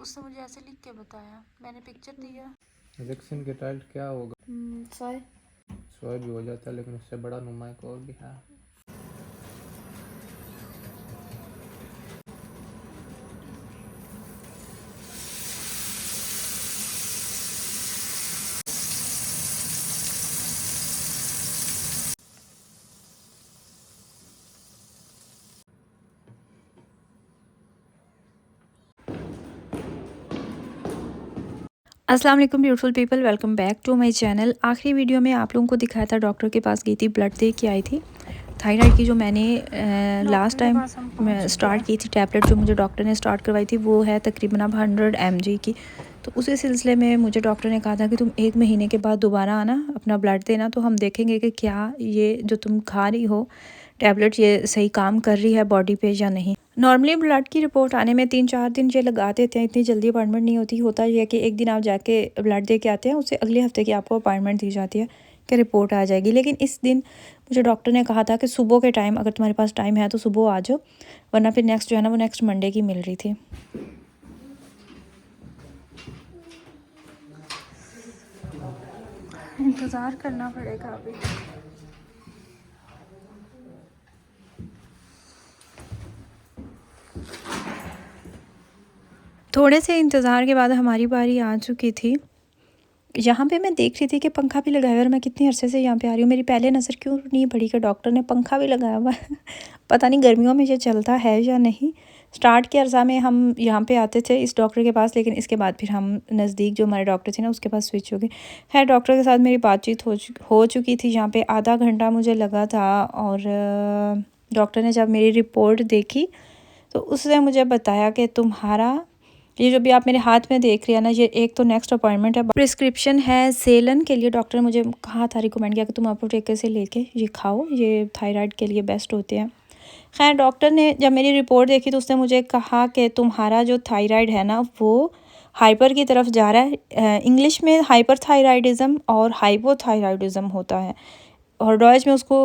उसने मुझे ऐसे लिख के बताया, मैंने पिक्चर दिया। वैक्सीन के टाइल्ट क्या होगा? 100। 100 भी हो जाता है, लेकिन उससे बड़ा नुमाइक और भी है। अस्सलाम वालेकुम beautiful people, welcome back to my channel. आखिरी वीडियो में आप लोगों को दिखाया था डॉक्टर के पास गई थी, ब्लड दे के आई थी। थायराइड की जो मैंने लास्ट डॉक्टर के टाइम पास हम पहुंच चुके स्टार्ट हैं। की थी टैबलेट, जो मुझे डॉक्टर ने स्टार्ट करवाई थी वो है तकरीबन अब 100 mg की। तो उसी सिलसिले में मुझे डॉक्टर ने कहा था कि तुम 1 महीने के बाद दोबारा आना, अपना ब्लड देना, तो हम देखेंगे कि क्या ये जो तुम खा रही हो टैबलेट ये सही काम कर रही है बॉडी पे या नहीं। नॉर्मली ब्लड की रिपोर्ट आने में 3-4 दिन ये लगा देते हैं, इतनी जल्दी अपॉइंटमेंट नहीं होती। होता ये है कि एक दिन आप जाके ब्लड दे के आते हैं, उससे अगले हफ्ते की आपको अपॉइंटमेंट दी जाती है कि रिपोर्ट आ जाएगी। लेकिन इस दिन मुझे डॉक्टर ने कहा था कि सुबह के टाइम, अगर तुम्हारे पास टाइम है तो सुबह आ जाओ, वरना फिर नेक्स्ट जो है ना वो नेक्स्ट मंडे की मिल रही थी। इंतज़ार करना पड़ेगा अभी। थोड़े से इंतज़ार के बाद हमारी बारी आ चुकी थी। यहाँ पे मैं देख रही थी कि पंखा भी लगाया हुआ है और मैं कितनी अरसे से यहाँ पे आ रही हूँ, मेरी पहले नज़र क्यों नहीं पड़ी कि डॉक्टर ने पंखा भी लगाया हुआ है। पता नहीं गर्मियों में ये चलता है या नहीं। स्टार्ट के अर्सा में हम यहाँ पे आते थे इस डॉक्टर के पास, लेकिन इसके बाद फिर हम नज़दीक जो हमारे डॉक्टर थे ना उसके पास स्विच हो गए। खैर डॉक्टर के साथ मेरी बातचीत हो चुकी थी। यहाँ पे आधा घंटा मुझे लगा था और डॉक्टर ने जब मेरी रिपोर्ट देखी तो उसने मुझे बताया कि तुम्हारा ये जो भी आप मेरे हाथ में देख रही है ना, ये एक तो नेक्स्ट अपॉइंटमेंट है, प्रिस्क्रिप्शन है सेलन के लिए। डॉक्टर ने मुझे कहा था, रिकमेंड किया कि तुम अपोटेकर से लेके ये खाओ, ये थायराइड के लिए बेस्ट होते हैं। खैर डॉक्टर ने जब मेरी रिपोर्ट देखी तो उसने मुझे कहा कि तुम्हारा जो थायराइड है ना वो हाइपर की तरफ जा रहा है। इंग्लिश में हाइपर थायराइडिज़म और हाइपोथायराइडिज़म होता है, और डॉयच में उसको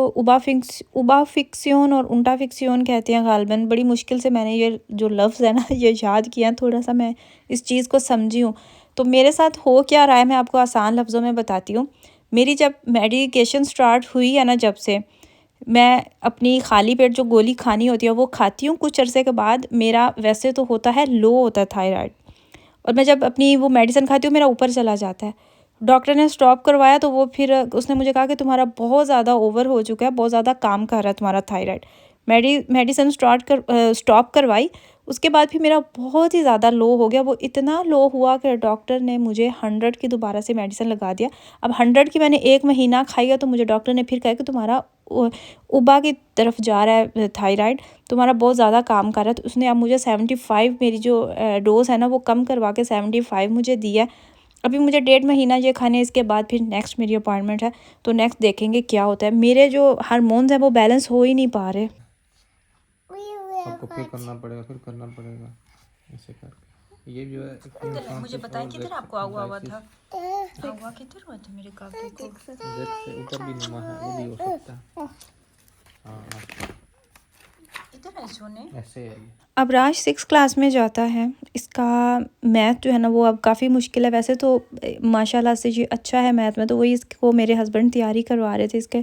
उबाफिक्सियोन और उल्टाफिक्सियोन कहते हैं गालबन। बड़ी मुश्किल से मैंने ये जो लफ्ज़ है ना ये याद किया, थोड़ा सा मैं इस चीज़ को समझी हूँ। तो मेरे साथ हो क्या रहा है मैं आपको आसान लफ्ज़ों में बताती हूँ। मेरी जब मेडिकेशन स्टार्ट हुई है ना, जब से मैं अपनी खाली पेट जो गोली खानी होती है वो खाती हूँ, कुछ अरसे के बाद मेरा वैसे तो होता है लो होता है थायराइड, और मैं जब अपनी वो मेडिसिन खाती हूँ मेरा ऊपर चला जाता है। डॉक्टर ने स्टॉप करवाया तो वो फिर उसने मुझे कहा कि तुम्हारा बहुत ज़्यादा ओवर हो चुका है, बहुत ज़्यादा काम कर रहा है तुम्हारा थायराइड। मेडिसिन स्टॉप करवाई, उसके बाद फिर मेरा बहुत ही ज़्यादा लो हो गया। वो इतना लो हुआ कि डॉक्टर ने मुझे 100 की दोबारा से मेडिसिन लगा दिया। अब 100 की मैंने 1 महीना खाई है तो मुझे डॉक्टर ने फिर कहा कि तुम्हारा उबा की तरफ जा रहा है थायराइड, तुम्हारा बहुत ज़्यादा काम कर रहा है। तो उसने अब मुझे 75, मेरी जो डोज़ है ना वो कम करवा के 75 मुझे दिया है। अभी मुझे 1.5 महीना ये खाने, इसके बाद फिर नेक्स्ट मेरी अपॉइंटमेंट है, तो नेक्स्ट देखेंगे क्या होता है। मेरे जो हार्मोन्स हैं वो बैलेंस हो ही नहीं पा रहे। आपको फिर करना पड़ेगा, फिर करना पड़ेगा ऐसे करके। ये जो है मुझे बताएं किधर आपको हुआ हुआ था? हुआ किधर हुआ था मेरे काके को? जेड से ऊपर भी नुमा है, वो भी हो सकता है। हाँ इधर है सोने। ऐसे है ये। अब राज 6 क्लास में जाता है। इसका मैथ जो है ना वो अब काफ़ी मुश्किल है। वैसे तो माशाल्लाह से ये अच्छा है मैथ में, तो वही इसको मेरे हस्बैंड तैयारी करवा रहे थे, इसके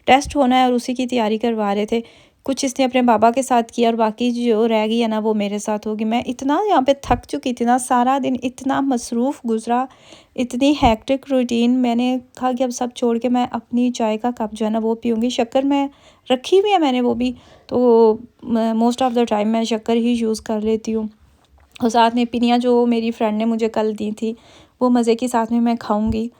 टेस्ट होना है और उसी की तैयारी करवा रहे थे। कुछ इसने अपने बाबा के साथ किया और बाकी जो रह गई है ना वो मेरे साथ होगी। मैं इतना यहाँ पे थक चुकी थी ना, सारा दिन इतना मसरूफ़ गुजरा, इतनी हैक्टिक रूटीन। मैंने कहा कि अब सब छोड़ के मैं अपनी चाय का कप जो है ना वो पीऊँगी। शक्कर मैं रखी हुई है मैंने वो भी, तो मोस्ट ऑफ़ द टाइम मैं शक्कर ही यूज़ कर लेती हूँ। और साथ में पिनिया जो मेरी फ्रेंड ने मुझे कल दी थी वो मज़े की साथ में मैं खाऊंगी,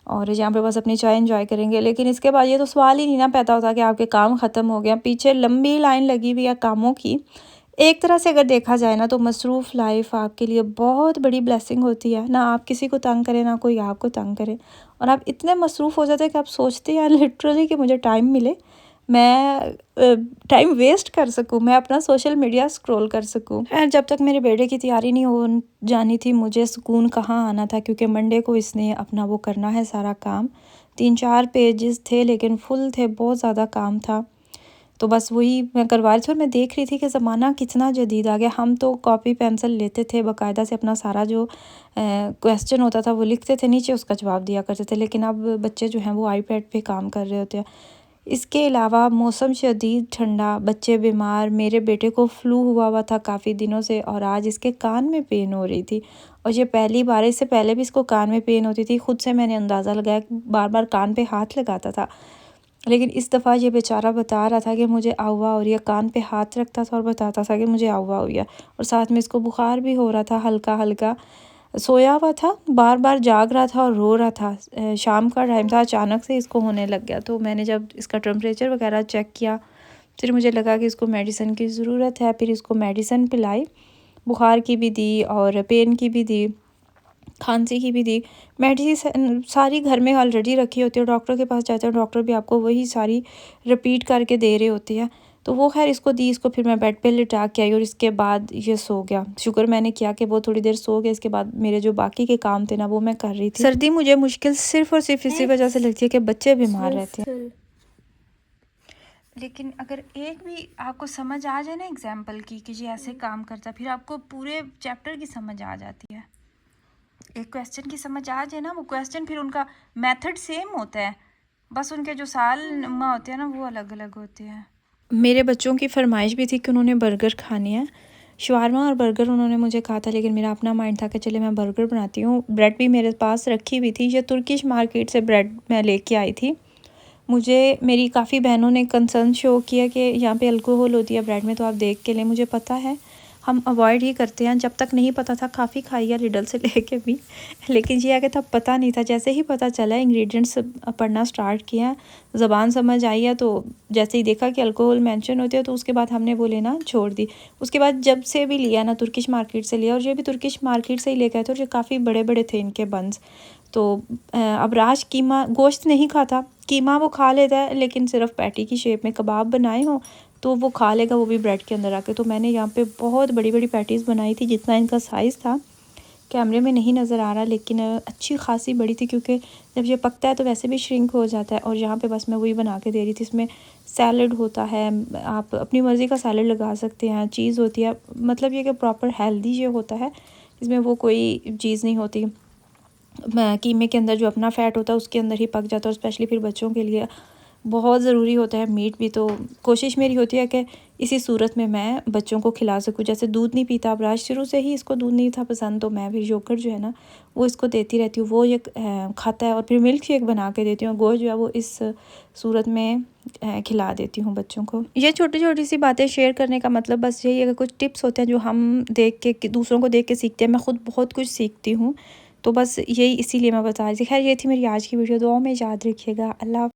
और यहाँ पे बस अपनी चाय एंजॉय करेंगे। लेकिन इसके बाद ये तो सवाल ही नहीं ना पैदा होता कि आपके काम ख़त्म हो गया। पीछे लंबी लाइन लगी हुई है कामों की। एक तरह से अगर देखा जाए ना तो मसरूफ़ लाइफ आपके लिए बहुत बड़ी ब्लेसिंग होती है ना। आप किसी को तंग करें ना कोई आपको तंग करे, और आप इतने मसरूफ़ हो जाते हैं कि आप सोचते हैं लिटरली कि मुझे टाइम मिले, मैं टाइम वेस्ट कर सकूं, मैं अपना सोशल मीडिया स्क्रॉल कर सकूं। खैर जब तक मेरे बेटे की तैयारी नहीं हो जानी थी मुझे सुकून कहाँ आना था, क्योंकि मंडे को इसने अपना वो करना है सारा काम। 3-4 पेजेस थे लेकिन फुल थे, बहुत ज़्यादा काम था। तो बस वही मैं करवा रही थी और मैं देख रही थी कि ज़माना कितना जदीद आ गया। हम तो कॉपी पेंसिल लेते थे, बाकायदा से अपना सारा जो क्वेश्चन होता था वो लिखते थे, नीचे उसका जवाब दिया करते थे। लेकिन अब बच्चे जो हैं वो आईपैड पे काम कर रहे होते हैं। इसके अलावा मौसम शदीद ठंडा, बच्चे बीमार, मेरे बेटे को फ्लू हुआ था काफ़ी दिनों से और आज इसके कान में पेन हो रही थी और ये पहली बार, इससे पहले भी इसको कान में पेन होती थी। खुद से मैंने अंदाज़ा लगाया, बार बार कान पे हाथ लगाता था, लेकिन इस दफ़ा ये बेचारा बता रहा था कि मुझे आवा हो रही है। कान पे हाथ रखता था और बताता था कि मुझे आवा हो रही है और साथ में इसको बुखार भी हो रहा था हल्का हल्का। सोया हुआ था, बार बार जाग रहा था और रो रहा था। शाम का टाइम था, अचानक से इसको होने लग गया। तो मैंने जब इसका टेम्परेचर वगैरह चेक किया, फिर मुझे लगा कि इसको मेडिसिन की ज़रूरत है। फिर इसको मेडिसिन पिलाई, बुखार की भी दी और पेन की भी दी, खांसी की भी दी। मेडिसिन सारी घर में ऑलरेडी रखी होती है, डॉक्टर के पास जाते हैं, डॉक्टर भी आपको वही सारी रिपीट करके दे रहे होते हैं। तो वो खैर इसको दी, इसको फिर मैं बेड पे लिटा के आई और इसके बाद ये सो गया। शुक्र मैंने किया कि वो थोड़ी देर सो गया। इसके बाद मेरे जो बाकी के काम थे ना वो मैं कर रही थी। सर्दी मुझे मुश्किल सिर्फ़ और सिर्फ इसी वजह से लगती है कि बच्चे बीमार रहते हैं। लेकिन अगर एक भी आपको समझ आ जाए ना एग्जाम्पल की कि ये ऐसे काम करता, फिर आपको पूरे चैप्टर की समझ आ जाती है। एक क्वेश्चन की समझ आ जाए ना, वो क्वेश्चन फिर उनका मेथड सेम होता है, बस उनके जो साल नमा होते हैं ना वो अलग अलग होते हैं। मेरे बच्चों की फरमाइश भी थी कि उन्होंने बर्गर खाने हैं, शवारमा और बर्गर उन्होंने मुझे कहा था, लेकिन मेरा अपना माइंड था कि चले मैं बर्गर बनाती हूँ। ब्रेड भी मेरे पास रखी हुई थी, ये तुर्किश मार्केट से ब्रेड मैं लेके आई थी। मुझे मेरी काफ़ी बहनों ने कंसर्न शो किया कि यहाँ पे अल्कोहल होती है ब्रेड में, तो आप देख के लें। मुझे पता है, हम अवॉइड ही करते हैं। जब तक नहीं पता था काफ़ी खाई है रिडल से लेके भी, लेकिन ये है कि तब पता नहीं था। जैसे ही पता चला, इंग्रेडिएंट्स पढ़ना स्टार्ट किया, ज़बान समझ आई है, तो जैसे ही देखा कि अल्कोहल मेंशन होती है तो उसके बाद हमने वो लेना छोड़ दी। उसके बाद जब से भी लिया ना, तुर्किश मार्केट से लिया, और ये भी तुर्किश मार्केट से ही लेकर आए थे और ये काफ़ी बड़े बड़े थे इनके बंस। तो अब राज कीमा गोश्त नहीं खाता, कीमा वो खा लेता है, लेकिन सिर्फ पैटी की शेप में कबाब बनाए हों तो वो खा लेगा, वो भी ब्रेड के अंदर आके। तो मैंने यहाँ पे बहुत बड़ी बड़ी पैटीज़ बनाई थी, जितना इनका साइज़ था कैमरे में नहीं नज़र आ रहा, लेकिन अच्छी खासी बड़ी थी, क्योंकि जब ये पकता है तो वैसे भी श्रिंक हो जाता है। और यहाँ पे बस मैं वही बना के दे रही थी। इसमें सैलड होता है, आप अपनी मर्ज़ी का सैलड लगा सकते हैं, चीज़ होती है, मतलब ये कि प्रॉपर हेल्दी ये होता है, इसमें वो कोई चीज़ नहीं होती। कीमे के अंदर जो अपना फ़ैट होता है उसके अंदर ही पक जाता है, और स्पेशली फिर बच्चों के लिए बहुत ज़रूरी होता है मीट भी। तो कोशिश मेरी होती है कि इसी सूरत में मैं बच्चों को खिला सकूँ। जैसे दूध नहीं पीता अबराज, शुरू से ही इसको दूध नहीं था पसंद, तो मैं फिर योगर्ट जो है ना वो इसको देती रहती हूँ, वो ये खाता है। और फिर मिल्क शेक बना के देती हूँ, गोश्त जो है वो इस सूरत में खिला देती हूँ बच्चों को। ये छोटी छोटी सी बातें शेयर करने का मतलब बस यही है कि कुछ टिप्स होते हैं जो हम देख के, दूसरों को देख के सीखते हैं। मैं ख़ुद बहुत कुछ सीखती हूँ, तो बस यही इसीलिए मैं बता रही थी। खैर ये थी मेरी आज की वीडियो, दुआ में याद रखिएगा। अल्लाह।